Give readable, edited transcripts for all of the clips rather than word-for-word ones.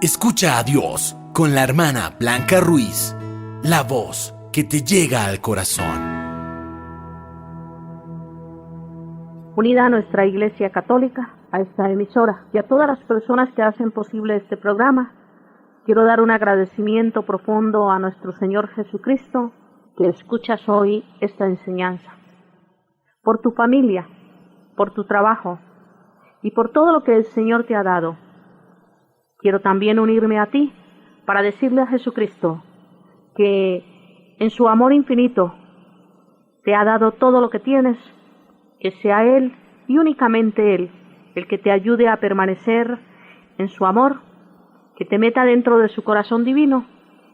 Escucha a Dios con la hermana Blanca Ruiz, la voz que te llega al corazón. Unida a nuestra Iglesia Católica, a esta emisora y a todas las personas que hacen posible este programa, quiero dar un agradecimiento profundo a nuestro Señor Jesucristo, que escuchas hoy esta enseñanza, por tu familia, por tu trabajo y por todo lo que el Señor te ha dado. Quiero también unirme a ti para decirle a Jesucristo que en su amor infinito te ha dado todo lo que tienes, que sea Él y únicamente Él el que te ayude a permanecer en su amor, que te meta dentro de su corazón divino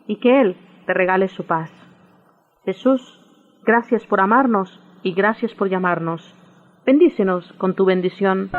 y que Él te regale su paz. Jesús, gracias por amarnos y gracias por llamarnos. Bendícenos con tu bendición.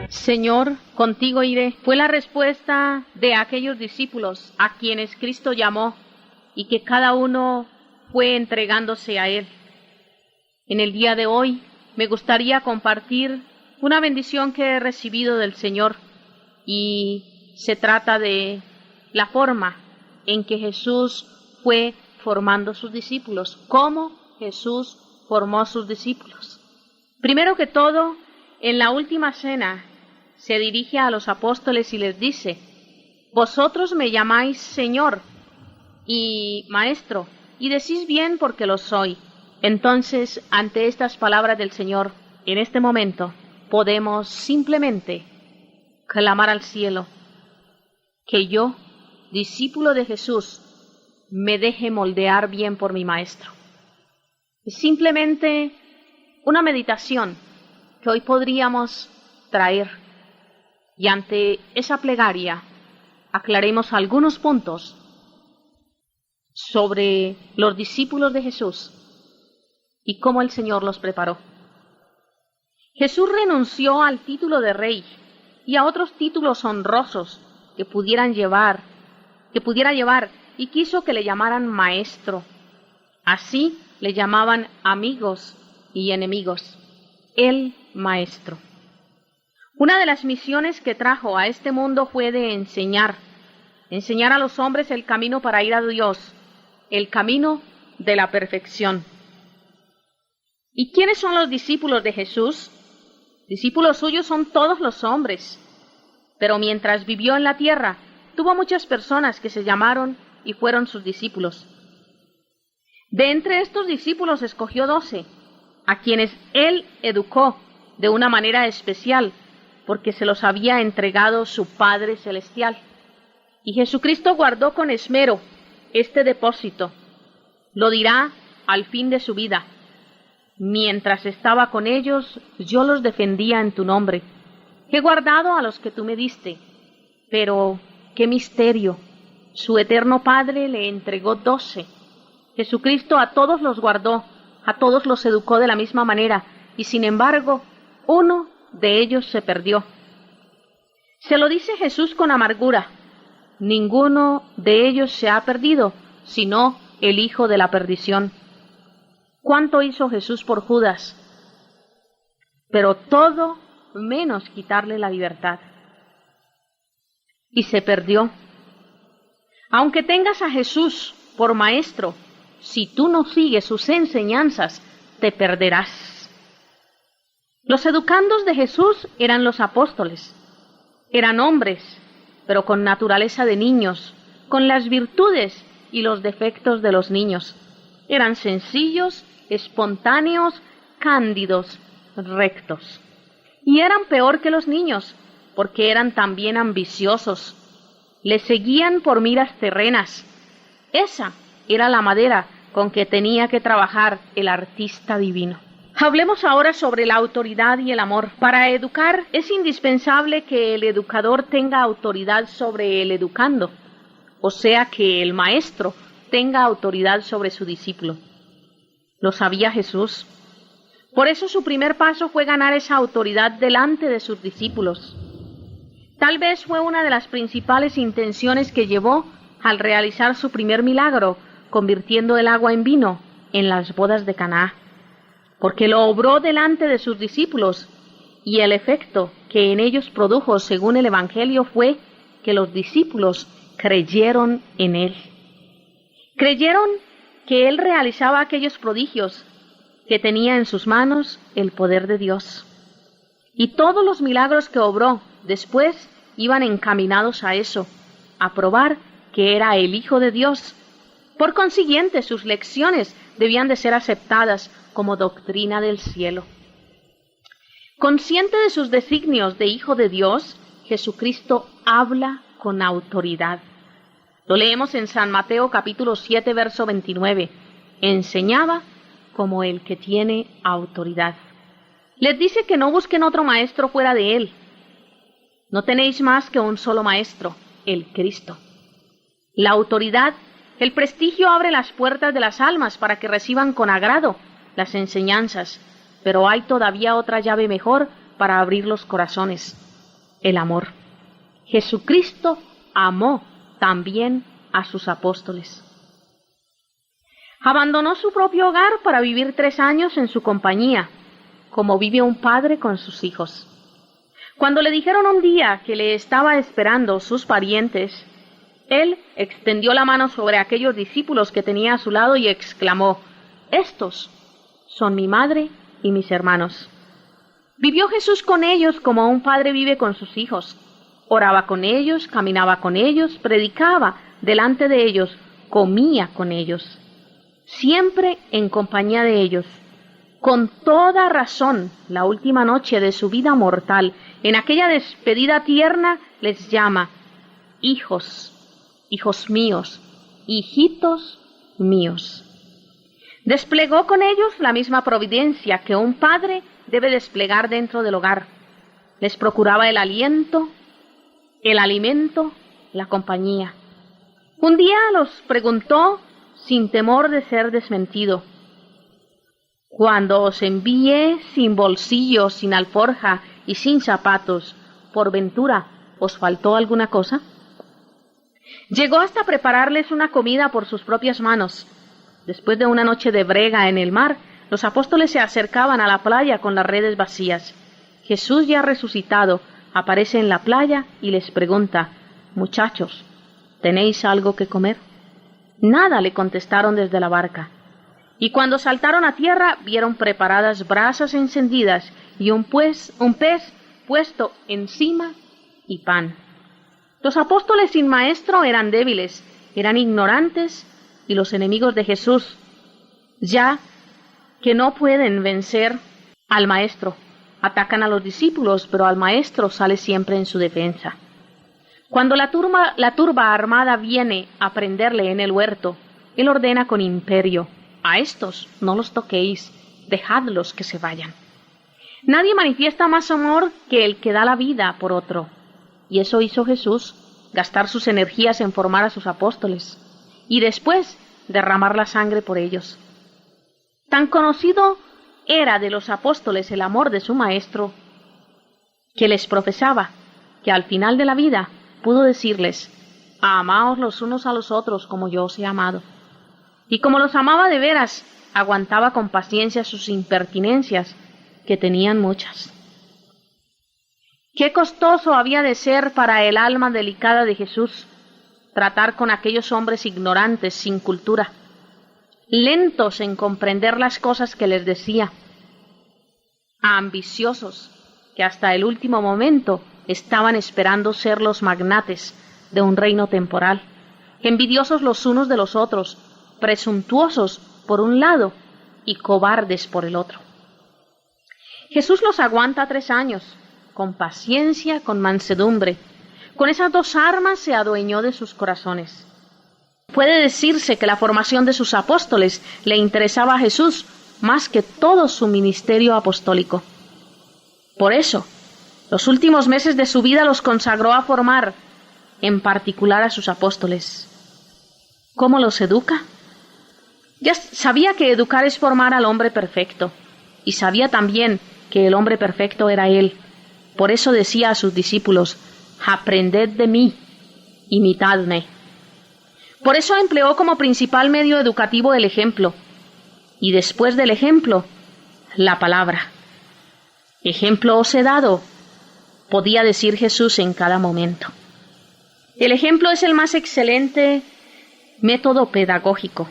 Señor, contigo iré, fue la respuesta de aquellos discípulos a quienes Cristo llamó y que cada uno fue entregándose a Él. En el día de hoy me gustaría compartir una bendición que he recibido del Señor y se trata de la forma en que Jesús fue formando sus discípulos, cómo Jesús formó sus discípulos. Primero que todo, en la última cena, se dirige a los apóstoles y les dice: vosotros me llamáis Señor y Maestro, y decís bien porque lo soy. Entonces, ante estas palabras del Señor, en este momento, podemos simplemente clamar al cielo que yo, discípulo de Jesús, me deje moldear bien por mi Maestro. Es simplemente una meditación que hoy podríamos traer. Y ante esa plegaria aclaremos algunos puntos sobre los discípulos de Jesús y cómo el Señor los preparó. Jesús renunció al título de rey y a otros títulos honrosos que pudiera llevar, y quiso que le llamaran maestro. Así le llamaban amigos y enemigos, el Maestro. Una de las misiones que trajo a este mundo fue de enseñar a los hombres el camino para ir a Dios, el camino de la perfección. ¿Y quiénes son los discípulos de Jesús? Discípulos suyos son todos los hombres, pero mientras vivió en la tierra, tuvo muchas personas que se llamaron y fueron sus discípulos. De entre estos discípulos escogió 12, a quienes él educó de una manera especial, porque se los había entregado su Padre Celestial. Y Jesucristo guardó con esmero este depósito. Lo dirá al fin de su vida: mientras estaba con ellos, yo los defendía en tu nombre. He guardado a los que tú me diste. Pero, qué misterio, su eterno Padre le entregó 12. Jesucristo a todos los guardó, a todos los educó de la misma manera, y sin embargo, uno de ellos se perdió. Se lo dice Jesús con amargura: ninguno de ellos se ha perdido, sino el hijo de la perdición. ¿Cuánto hizo Jesús por Judas? Pero todo menos quitarle la libertad. Y se perdió. Aunque tengas a Jesús por maestro, si tú no sigues sus enseñanzas, te perderás. Los educandos de Jesús eran los apóstoles. Eran hombres, pero con naturaleza de niños, con las virtudes y los defectos de los niños. Eran sencillos, espontáneos, cándidos, rectos. Y eran peor que los niños, porque eran también ambiciosos. Les seguían por miras terrenas. Esa era la madera con que tenía que trabajar el artista divino. Hablemos ahora sobre la autoridad y el amor. Para educar es indispensable que el educador tenga autoridad sobre el educando, o sea que el maestro tenga autoridad sobre su discípulo. Lo sabía Jesús. Por eso su primer paso fue ganar esa autoridad delante de sus discípulos. Tal vez fue una de las principales intenciones que llevó al realizar su primer milagro, convirtiendo el agua en vino en las bodas de Caná, porque lo obró delante de sus discípulos, y el efecto que en ellos produjo, según el Evangelio, fue que los discípulos creyeron en él. Creyeron que él realizaba aquellos prodigios, que tenía en sus manos el poder de Dios. Y todos los milagros que obró después iban encaminados a eso, a probar que era el Hijo de Dios. Por consiguiente, sus lecciones debían de ser aceptadas como doctrina del cielo. Consciente de sus designios de Hijo de Dios, Jesucristo habla con autoridad. Lo leemos en San Mateo capítulo 7, verso 29. Enseñaba como el que tiene autoridad. Les dice que no busquen otro maestro fuera de él. No tenéis más que un solo maestro, el Cristo. La autoridad, el prestigio abre las puertas de las almas para que reciban con agrado las enseñanzas, pero hay todavía otra llave mejor para abrir los corazones: el amor. Jesucristo amó también a sus apóstoles. Abandonó su propio hogar para vivir 3 años en su compañía, como vive un padre con sus hijos. Cuando le dijeron un día que le estaba esperando sus parientes, él extendió la mano sobre aquellos discípulos que tenía a su lado y exclamó: «Estos son mi madre y mis hermanos». Vivió Jesús con ellos como un padre vive con sus hijos. Oraba con ellos, caminaba con ellos, predicaba delante de ellos, comía con ellos, siempre en compañía de ellos. Con toda razón, la última noche de su vida mortal, en aquella despedida tierna, les llama hijos, hijos míos, hijitos míos. Desplegó con ellos la misma providencia que un padre debe desplegar dentro del hogar. Les procuraba el aliento, el alimento, la compañía. Un día los preguntó sin temor de ser desmentido: «Cuando os envié sin bolsillo, sin alforja y sin zapatos, ¿por ventura os faltó alguna cosa?». Llegó hasta prepararles una comida por sus propias manos. Después de una noche de brega en el mar, los apóstoles se acercaban a la playa con las redes vacías. Jesús, ya resucitado, aparece en la playa y les pregunta: «Muchachos, ¿tenéis algo que comer?». «Nada», le contestaron desde la barca. Y cuando saltaron a tierra, vieron preparadas brasas encendidas y un pez puesto encima y pan. Los apóstoles sin maestro eran débiles, eran ignorantes y los enemigos de Jesús, ya que no pueden vencer al maestro. Atacan a los discípulos, pero al maestro sale siempre en su defensa. Cuando la turba armada viene a prenderle en el huerto, él ordena con imperio: «A estos no los toquéis, dejadlos que se vayan». Nadie manifiesta más amor que el que da la vida por otro. Y eso hizo Jesús, gastar sus energías en formar a sus apóstoles y después derramar la sangre por ellos. Tan conocido era de los apóstoles el amor de su maestro, que les profesaba que al final de la vida pudo decirles: «Amaos los unos a los otros como yo os he amado». Y como los amaba de veras, aguantaba con paciencia sus impertinencias, que tenían muchas. Qué costoso había de ser para el alma delicada de Jesús tratar con aquellos hombres ignorantes, sin cultura, lentos en comprender las cosas que les decía, ambiciosos, que hasta el último momento estaban esperando ser los magnates de un reino temporal, envidiosos los unos de los otros, presuntuosos por un lado y cobardes por el otro. Jesús los aguanta 3 años, con paciencia, con mansedumbre. Con esas 2 armas se adueñó de sus corazones. Puede decirse que la formación de sus apóstoles le interesaba a Jesús más que todo su ministerio apostólico. Por eso, los últimos meses de su vida los consagró a formar, en particular a sus apóstoles. ¿Cómo los educa? Ya sabía que educar es formar al hombre perfecto, y sabía también que el hombre perfecto era él. Por eso decía a sus discípulos: «Aprended de mí, imitadme». Por eso empleó como principal medio educativo el ejemplo, y después del ejemplo, la palabra. «Ejemplo os he dado», podía decir Jesús en cada momento. El ejemplo es el más excelente método pedagógico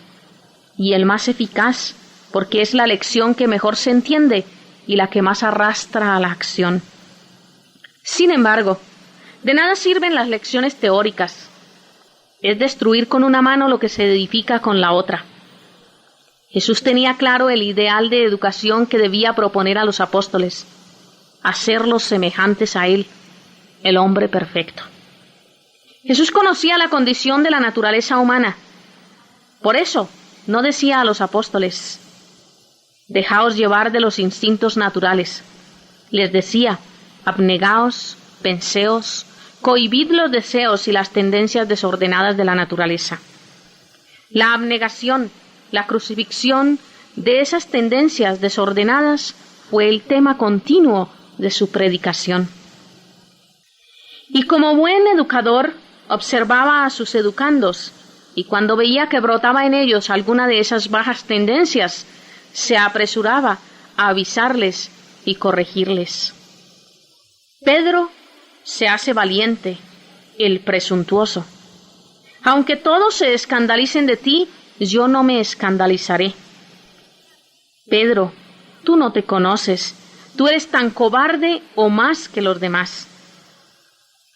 y el más eficaz, porque es la lección que mejor se entiende y la que más arrastra a la acción. Sin embargo, de nada sirven las lecciones teóricas. Es destruir con una mano lo que se edifica con la otra. Jesús tenía claro el ideal de educación que debía proponer a los apóstoles: hacerlos semejantes a Él, el hombre perfecto. Jesús conocía la condición de la naturaleza humana. Por eso, no decía a los apóstoles: «Dejaos llevar de los instintos naturales». Les decía: «Abnegaos, penseos, cohibid los deseos y las tendencias desordenadas de la naturaleza». La abnegación, la crucifixión de esas tendencias desordenadas fue el tema continuo de su predicación. Y como buen educador, observaba a sus educandos, y cuando veía que brotaba en ellos alguna de esas bajas tendencias, se apresuraba a avisarles y corregirles. Pedro se hace valiente, el presuntuoso. «Aunque todos se escandalicen de ti, yo no me escandalizaré». «Pedro, tú no te conoces, tú eres tan cobarde o más que los demás.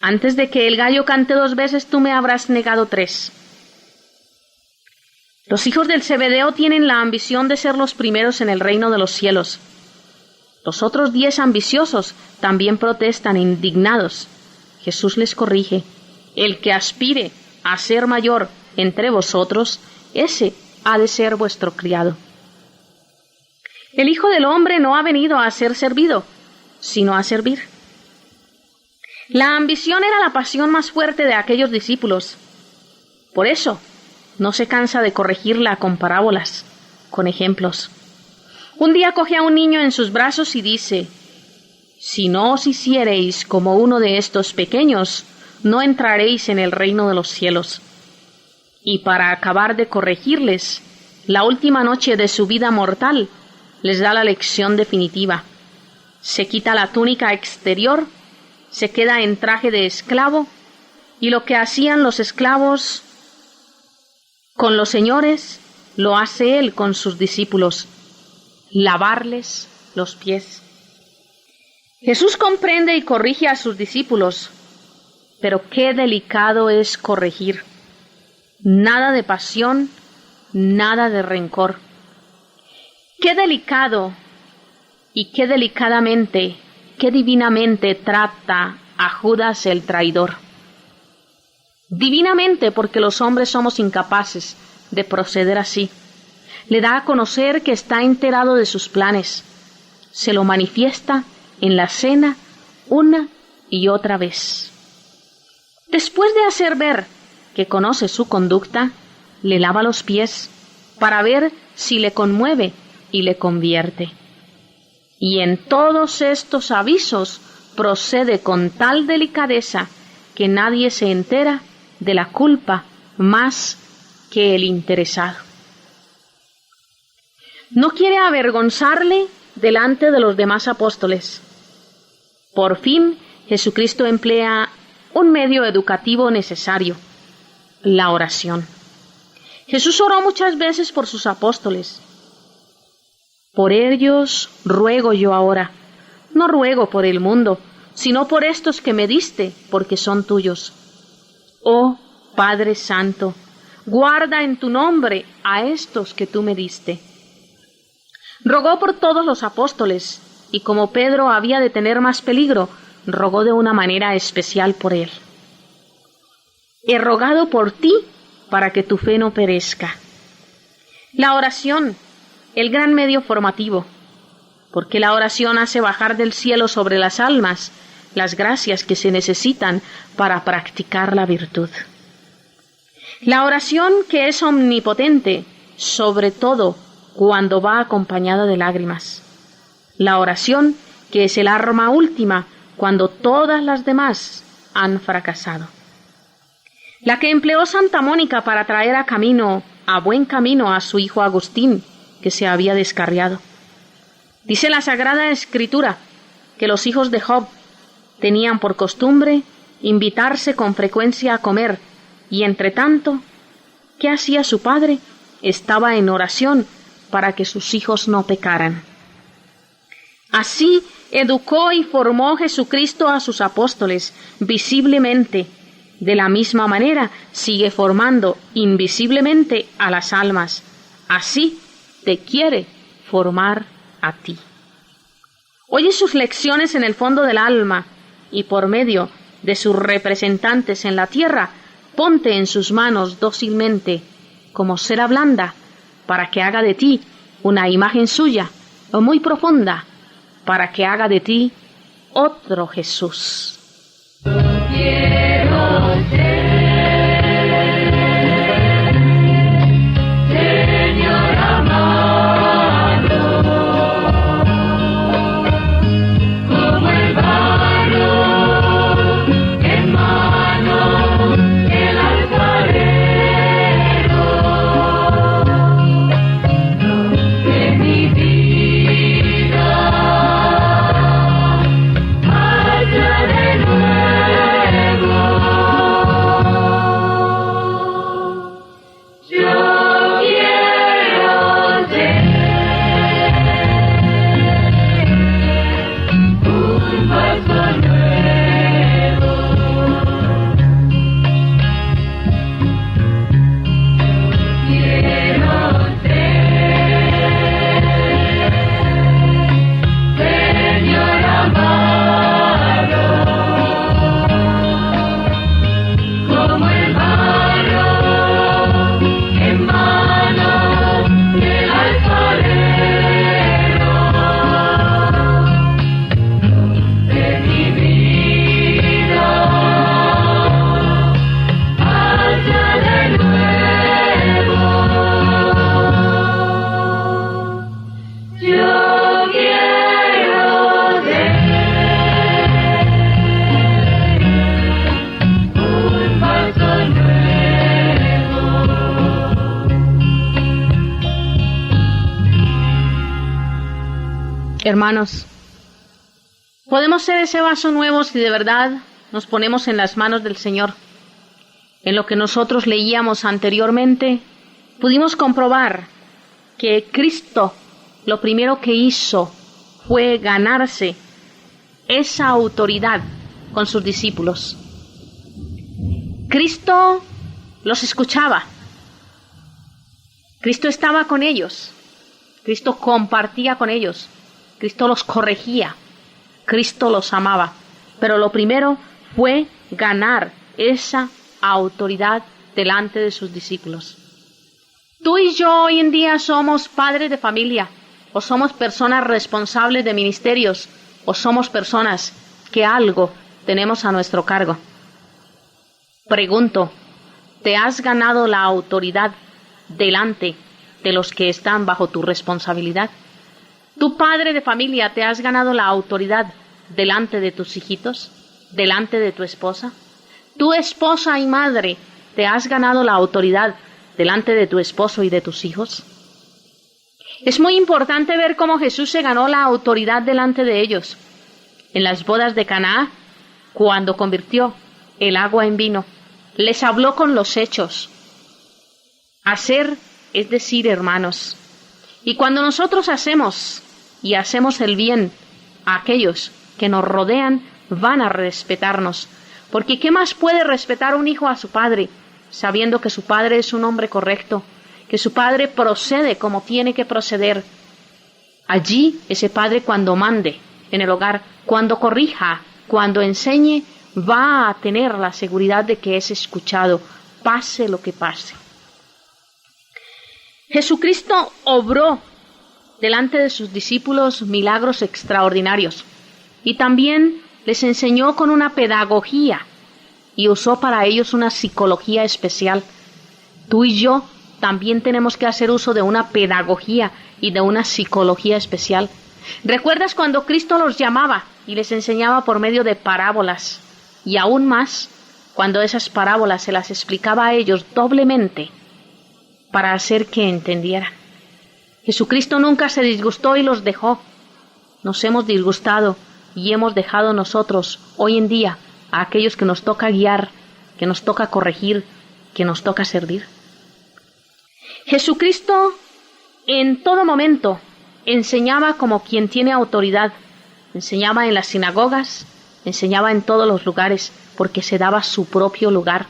Antes de que el gallo cante 2 veces, tú me habrás negado 3. Los hijos del Zebedeo tienen la ambición de ser los primeros en el reino de los cielos. Los otros 10 ambiciosos también protestan indignados. Jesús les corrige: «El que aspire a ser mayor entre vosotros, ese ha de ser vuestro criado». El Hijo del Hombre no ha venido a ser servido, sino a servir. La ambición era la pasión más fuerte de aquellos discípulos. Por eso, no se cansa de corregirla con parábolas, con ejemplos. Un día coge a un niño en sus brazos y dice: «Si no os hiciereis como uno de estos pequeños, no entraréis en el reino de los cielos». Y para acabar de corregirles, la última noche de su vida mortal, les da la lección definitiva. Se quita la túnica exterior, se queda en traje de esclavo, y lo que hacían los esclavos con los señores, lo hace él con sus discípulos, lavarles los pies. Jesús comprende y corrige a sus discípulos, pero qué delicado es corregir. Nada de pasión, nada de rencor. Qué delicado y qué delicadamente, qué divinamente trata a Judas el traidor. Divinamente, porque los hombres somos incapaces de proceder así. Le da a conocer que está enterado de sus planes. Se lo manifiesta en la cena una y otra vez. Después de hacer ver que conoce su conducta, le lava los pies para ver si le conmueve y le convierte. Y en todos estos avisos procede con tal delicadeza que nadie se entera de la culpa más que el interesado. No quiere avergonzarle delante de los demás apóstoles. Por fin, Jesucristo emplea un medio educativo necesario, la oración. Jesús oró muchas veces por sus apóstoles. Por ellos ruego yo ahora, no ruego por el mundo, sino por estos que me diste, porque son tuyos. Oh Padre Santo, guarda en tu nombre a estos que tú me diste. Rogó por todos los apóstoles, y como Pedro había de tener más peligro, rogó de una manera especial por él. He rogado por ti para que tu fe no perezca. La oración, el gran medio formativo, porque la oración hace bajar del cielo sobre las almas las gracias que se necesitan para practicar la virtud. La oración que es omnipotente, sobre todo cuando va acompañada de lágrimas. La oración que es el arma última cuando todas las demás han fracasado. La que empleó Santa Mónica para traer a buen camino a su hijo Agustín, que se había descarriado. Dice la Sagrada Escritura que los hijos de Job tenían por costumbre invitarse con frecuencia a comer, y entre tanto, ¿qué hacía su padre? Estaba en oración para que sus hijos no pecaran. Así educó y formó Jesucristo a sus apóstoles visiblemente. De la misma manera sigue formando invisiblemente a las almas. Así te quiere formar a ti. Oye sus lecciones en el fondo del alma y por medio de sus representantes en la tierra, ponte en sus manos dócilmente como cera blanda para que haga de ti una imagen suya o muy profunda para que haga de ti otro Jesús. Quiero ser Señor amado, como el barro en manos del alfarero, de mi vida, allá de Hermanos, podemos ser ese vaso nuevo si de verdad nos ponemos en las manos del Señor. En lo que nosotros leíamos anteriormente, pudimos comprobar que Cristo lo primero que hizo fue ganarse esa autoridad con sus discípulos. Cristo los escuchaba. Cristo estaba con ellos. Cristo compartía con ellos. Cristo los corregía. Cristo los amaba. Pero lo primero fue ganar esa autoridad delante de sus discípulos. Tú y yo hoy en día somos padres de familia, o somos personas responsables de ministerios, o somos personas que algo tenemos a nuestro cargo. Pregunto, ¿te has ganado la autoridad delante de los que están bajo tu responsabilidad? ¿Tú, padre de familia, te has ganado la autoridad delante de tus hijitos, delante de tu esposa? ¿Tu esposa y madre, te has ganado la autoridad delante de tu esposo y de tus hijos? Es muy importante ver cómo Jesús se ganó la autoridad delante de ellos. En las bodas de Caná, cuando convirtió el agua en vino, les habló con los hechos. Hacer es decir, hermanos. Y cuando nosotros hacemos el bien a aquellos que nos rodean, van a respetarnos. Porque ¿qué más puede respetar un hijo a su padre, sabiendo que su padre es un hombre correcto, que su padre procede como tiene que proceder? Allí, ese padre, cuando mande en el hogar, cuando corrija, cuando enseñe, va a tener la seguridad de que es escuchado, pase lo que pase. Jesucristo obró delante de sus discípulos milagros extraordinarios y también les enseñó con una pedagogía y usó para ellos una psicología especial. Tú y yo también tenemos que hacer uso de una pedagogía y de una psicología especial. ¿Recuerdas cuando Cristo los llamaba y les enseñaba por medio de parábolas? Y aún más, cuando esas parábolas se las explicaba a ellos doblemente para hacer que entendieran. Jesucristo nunca se disgustó y los dejó. Nos hemos disgustado y hemos dejado nosotros hoy en día a aquellos que nos toca guiar, que nos toca corregir, que nos toca servir. Jesucristo en todo momento enseñaba como quien tiene autoridad. Enseñaba en las sinagogas, enseñaba en todos los lugares, porque se daba su propio lugar.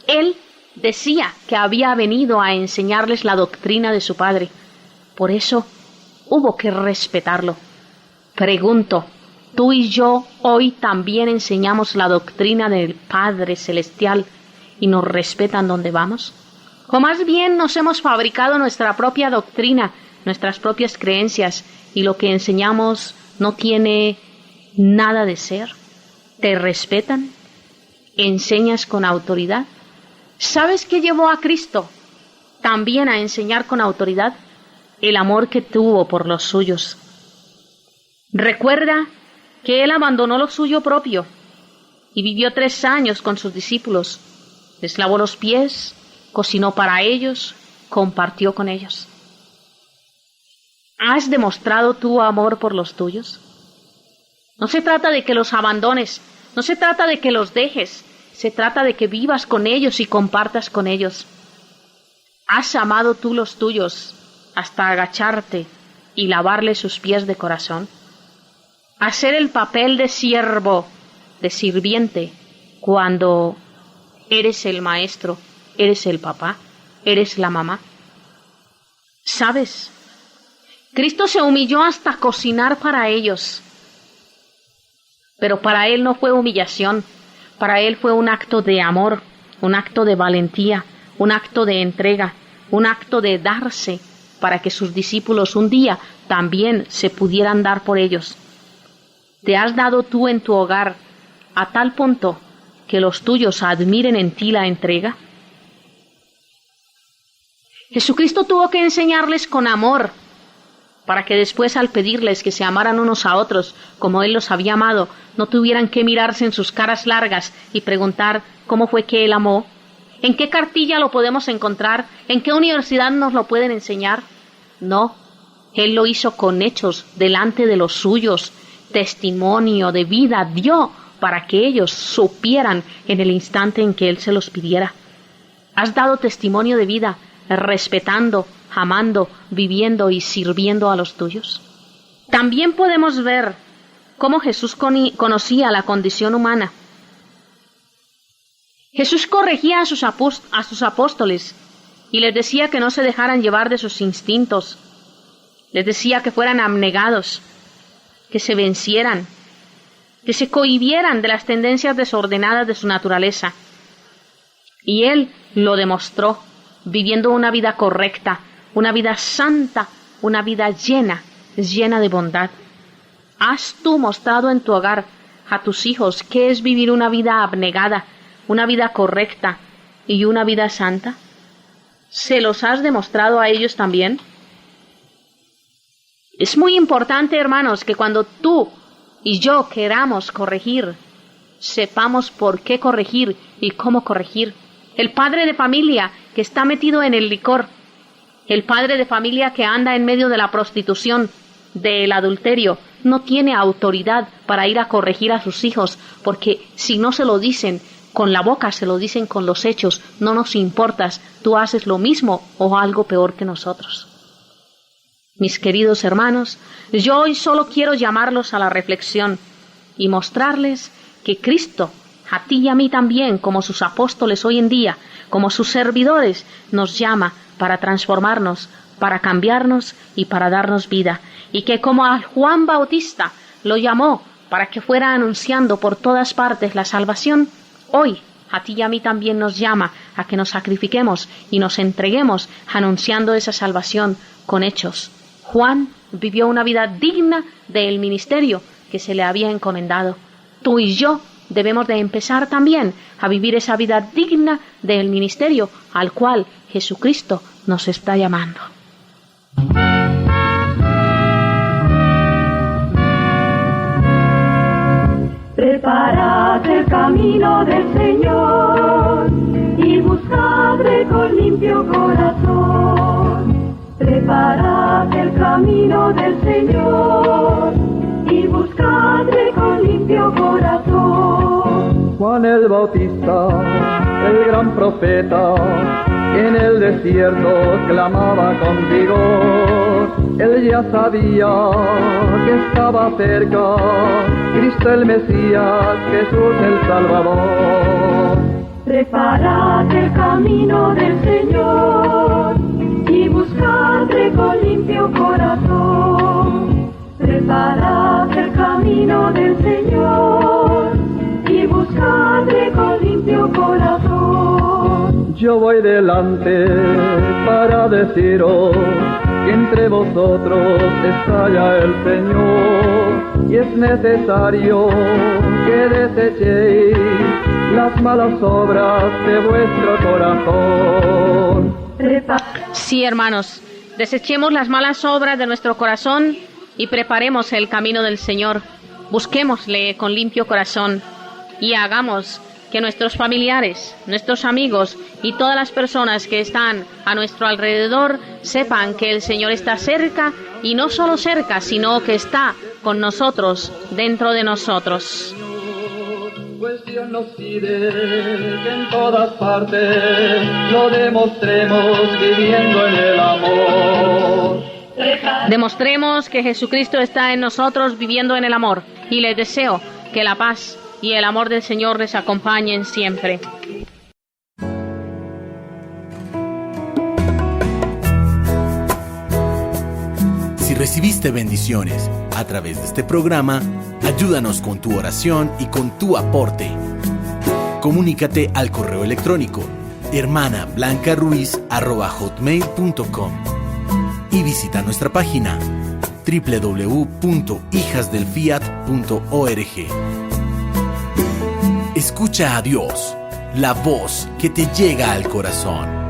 Él decía que había venido a enseñarles la doctrina de su Padre. Por eso hubo que respetarlo. Pregunto, ¿tú y yo hoy también enseñamos la doctrina del Padre Celestial y nos respetan donde vamos? ¿O más bien nos hemos fabricado nuestra propia doctrina, nuestras propias creencias, y lo que enseñamos no tiene nada de ser? ¿Te respetan? ¿Enseñas con autoridad? ¿Sabes qué llevó a Cristo también a enseñar con autoridad? El amor que tuvo por los suyos. Recuerda que Él abandonó lo suyo propio y vivió 3 años con sus discípulos. Les lavó los pies, cocinó para ellos, compartió con ellos. ¿Has demostrado tu amor por los tuyos? No se trata de que los abandones, no se trata de que los dejes, se trata de que vivas con ellos y compartas con ellos. ¿Has amado tú los tuyos hasta agacharte y lavarle sus pies de corazón? Hacer el papel de siervo, de sirviente, cuando eres el maestro, eres el papá, eres la mamá. ¿Sabes? Cristo se humilló hasta cocinar para ellos. Pero para Él no fue humillación, para Él fue un acto de amor, un acto de valentía, un acto de entrega, un acto de darse para que sus discípulos un día también se pudieran dar por ellos. ¿Te has dado tú en tu hogar a tal punto que los tuyos admiren en ti la entrega? Jesucristo tuvo que enseñarles con amor, para que después, al pedirles que se amaran unos a otros como Él los había amado, no tuvieran que mirarse en sus caras largas y preguntar cómo fue que Él amó. ¿En qué cartilla lo podemos encontrar? ¿En qué universidad nos lo pueden enseñar? No, Él lo hizo con hechos delante de los suyos. Testimonio de vida dio para que ellos supieran en el instante en que Él se los pidiera. Has dado testimonio de vida, respetando, amando, viviendo y sirviendo a los tuyos. También podemos ver cómo Jesús conocía la condición humana. Jesús corregía a sus apóstoles y les decía que no se dejaran llevar de sus instintos. Les decía que fueran abnegados, que se vencieran, que se cohibieran de las tendencias desordenadas de su naturaleza. Y Él lo demostró, viviendo una vida correcta, una vida santa, una vida llena de bondad. ¿Has tú mostrado en tu hogar a tus hijos qué es vivir una vida abnegada, una vida correcta y una vida santa? ¿Se los has demostrado a ellos también? Es muy importante, hermanos, que cuando tú y yo queramos corregir, sepamos por qué corregir y cómo corregir. El padre de familia que está metido en el licor, el padre de familia que anda en medio de la prostitución, del adulterio, no tiene autoridad para ir a corregir a sus hijos, porque si no se lo dicen con la boca, se lo dicen con los hechos. No nos importas, tú haces lo mismo o algo peor que nosotros. Mis queridos hermanos, yo hoy solo quiero llamarlos a la reflexión y mostrarles que Cristo, a ti y a mí también, como sus apóstoles hoy en día, como sus servidores, nos llama para transformarnos, para cambiarnos y para darnos vida. Y que como a Juan Bautista lo llamó para que fuera anunciando por todas partes la salvación, hoy a ti y a mí también nos llama a que nos sacrifiquemos y nos entreguemos anunciando esa salvación con hechos. Juan vivió una vida digna del ministerio que se le había encomendado. Tú y yo debemos de empezar también a vivir esa vida digna del ministerio al cual Jesucristo nos está llamando. Preparad el camino del Señor y buscadle con limpio corazón. Preparad el camino del Señor y buscadle con limpio corazón. Juan el Bautista, el gran profeta, en el desierto clamaba con vigor. Él ya sabía que estaba cerca Cristo el Mesías, Jesús el Salvador. Preparad el camino del Señor y buscadle con limpio corazón. Preparad el camino del Señor y buscadle con limpio corazón. Yo voy delante para deciros que entre vosotros está ya el Señor, y es necesario que desechéis las malas obras de vuestro corazón. Sí, hermanos, desechemos las malas obras de nuestro corazón y preparemos el camino del Señor. Busquémosle con limpio corazón y hagamos que nuestros familiares, nuestros amigos y todas las personas que están a nuestro alrededor sepan que el Señor está cerca, y no solo cerca, sino que está con nosotros, dentro de nosotros. Pues Dios nos pide que en todas partes lo demostremos viviendo en el amor. Demostremos que Jesucristo está en nosotros viviendo en el amor, y les deseo que la paz y el amor del Señor les acompañen siempre. Si recibiste bendiciones a través de este programa, ayúdanos con tu oración y con tu aporte. Comunícate al correo electrónico hermanablancaruiz@hotmail.com y visita nuestra página www.hijasdelfiat.org. Escucha a Dios, la voz que te llega al corazón.